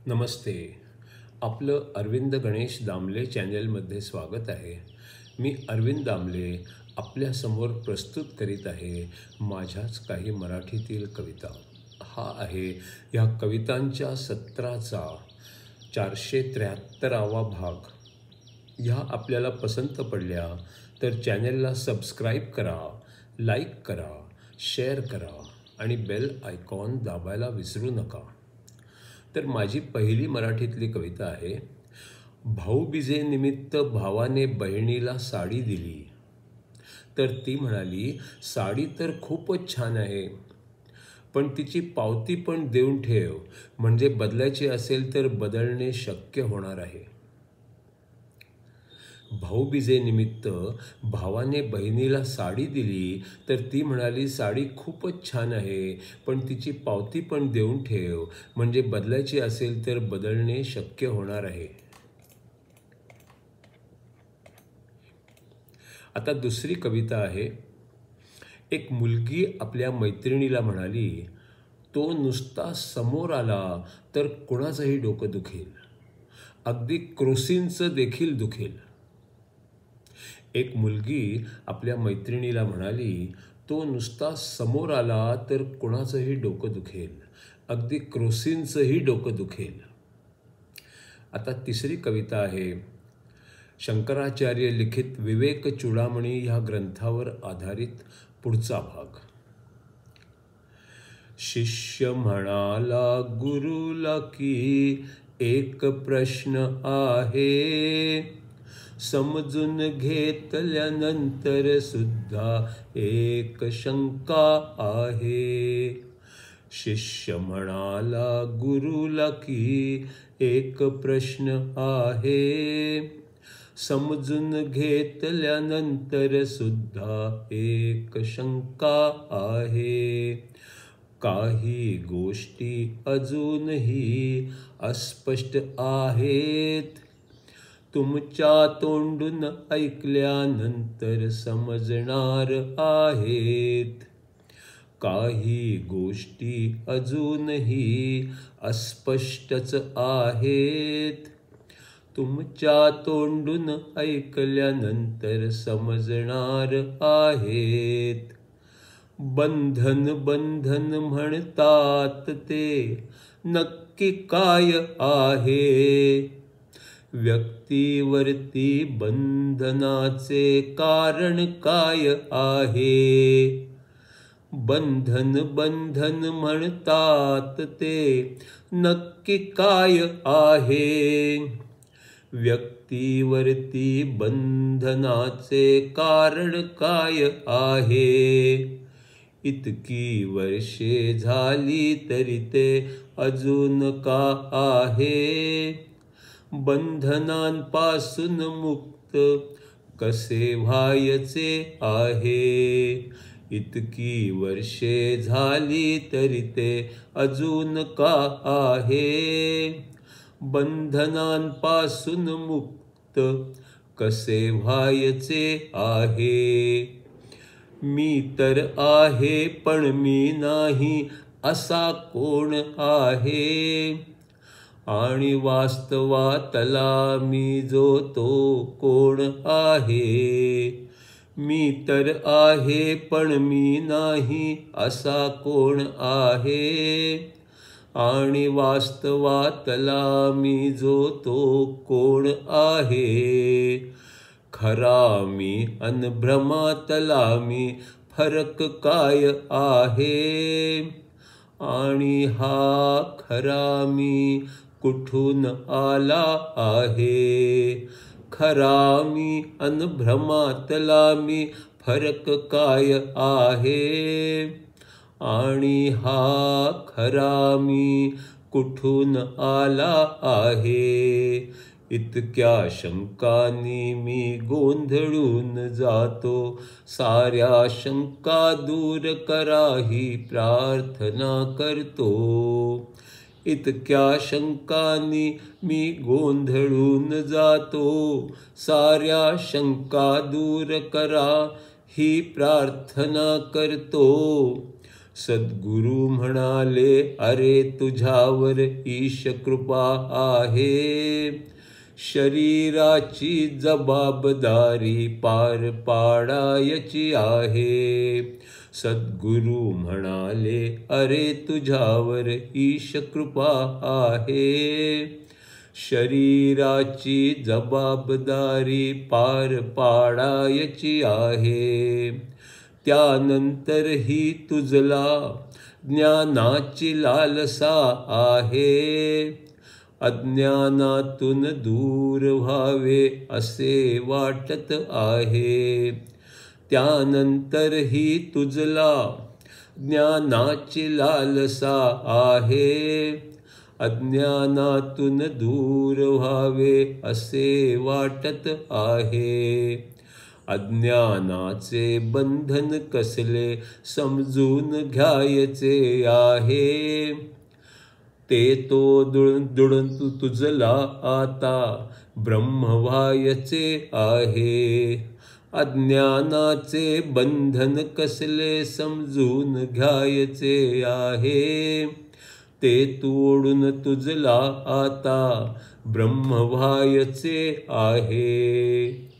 नमस्ते. आपलं अरविंद गणेश दामले चॅनलमध्ये स्वागत आहे. मी अरविंद दामले आपल्यासमोर प्रस्तुत करीत आहे माझ्याच काही मराठीतील कविता. हा आहे ह्या कवितांच्या सत्राचा 473वा भाग. ह्या आपल्याला पसंत पडल्या तर चॅनलला सबस्क्राईब करा, लाईक करा, शेअर करा आणि बेल आयकॉन दाबायला विसरू नका. तर माझी पहिली मराठीतली कविता आहे. भाऊबीजेनिमित्त भावाने बहिणीला साडी दिली, तर ती म्हणाली, साडी तर खूपच छान आहे, पण तिची पावती पण देऊन ठेव, म्हणजे बदलायची असेल तर बदलणे शक्य होणार आहे. भाऊबीजेनिमित्त भावाने बहिणीला साडी दिली, तर ती म्हणाली, साडी खूपच छान आहे, पण तिची पावती पण देऊन ठेव, म्हणजे बदलायची असेल तर बदलणे शक्य होणार आहे. आता दुसरी कविता आहे. एक मुलगी आपल्या मैत्रिणीला म्हणाली, तो नुसता समोर आला तर कुणाचंही डोकं दुखेल, अगदी क्रोसिनचं देखील दुखेल. एक मुलगी आपल्या मैत्रिणीला म्हणाली, तो नुसता समोर आला तर कुणाचंही डोकं दुखेल, अगदी क्रोसिनचंही डोकं दुखेल. आता तिसरी कविता आहे. शंकराचार्य लिखित विवेक चूडामणी ह्या ग्रंथावर आधारित पुढचा भाग. शिष्य म्हणाला गुरुला की एक प्रश्न आहे, समजून घेतल्यानंतर सुद्धा एक शंका आहे. शिष्य म्हणाला गुरुला की एक प्रश्न आहे, समजून घेतल्यानंतर सुद्धा एक शंका आहे. काही गोष्टी अजूनही अस्पष्ट आहेत, तुमच्या तोंडून ऐकल्यानंतर समजणार आहेत. काही गोष्टी अजूनही अस्पष्टच आहेत, तुमच्या तोंडून ऐकल्यानंतर समजणार आहेत. बंधन बंधन म्हणतात ते नक्की काय आहे, व्यक्तीवरती बंधनाचे कारण काय आहे. बंधन बंधन म्हणतात ते नक्की काय आहे, व्यक्तीवरती बंधनाचे कारण काय आहे. इतकी वर्षे झाली तरी ते अजून का आहे, बंधनांपासून मुक्त कसे व्हायचे आहे. इतकी वर्षे झाली तरी ते अजून का आहे, बंधनांपासून मुक्त कसे व्हायचे आहे. मी तर आहे पण मी नाही असा कोण आहे, आणि वास्तवातला मी जो तो कोण आहे. मी तर आहे पण मी नाही असा कोण आहे, आणि वास्तवातला मी जो तो कोण आहे. खरा मी अन भ्रमातला मी फरक काय आहे, आणि हा खरा मी कुठून आला आहे. खरा मी अन भ्रमातला मी फरक काय आहे, आणि हा खरा मी कुठून आला आहे. इतक्या शंकांनी मी गोंधळून जातो, साऱ्या शंका दूर करा ही प्रार्थना करतो. इतक्या शंकांनी मी गोंधळून जातो, साऱ्या शंका दूर करा ही प्रार्थना करतो. सद्गुरु म्हणाले, अरे तुझ्यावर ईश कृपा आहे. शरीराची जबाबदारी पार पाडायची आहे. सद्गुरु म्हणाले, अरे तुझ्यावर ईश कृपा आहे. शरीराची जबाबदारी पार पाडायची आहे. त्यानंतरही तुझला ज्ञानाची लालसा आहे. अज्ञानातून दूर व्हावे असे वाटत आहे. त्यानंतरही तुझला ज्ञानाची लालसा आहे. अज्ञानातून दूर व्हावे असे वाटत आहे. अज्ञानाचे बंधन कसले समजून घ्यायचे आहे. ते तोडून तुझला आता ब्रह्म व्हायचे आहे. अज्ञानाचे बंधन कसले समजून घ्यायचे आहे. ते तोडून तुझला आता ब्रह्म व्हायचे आहे.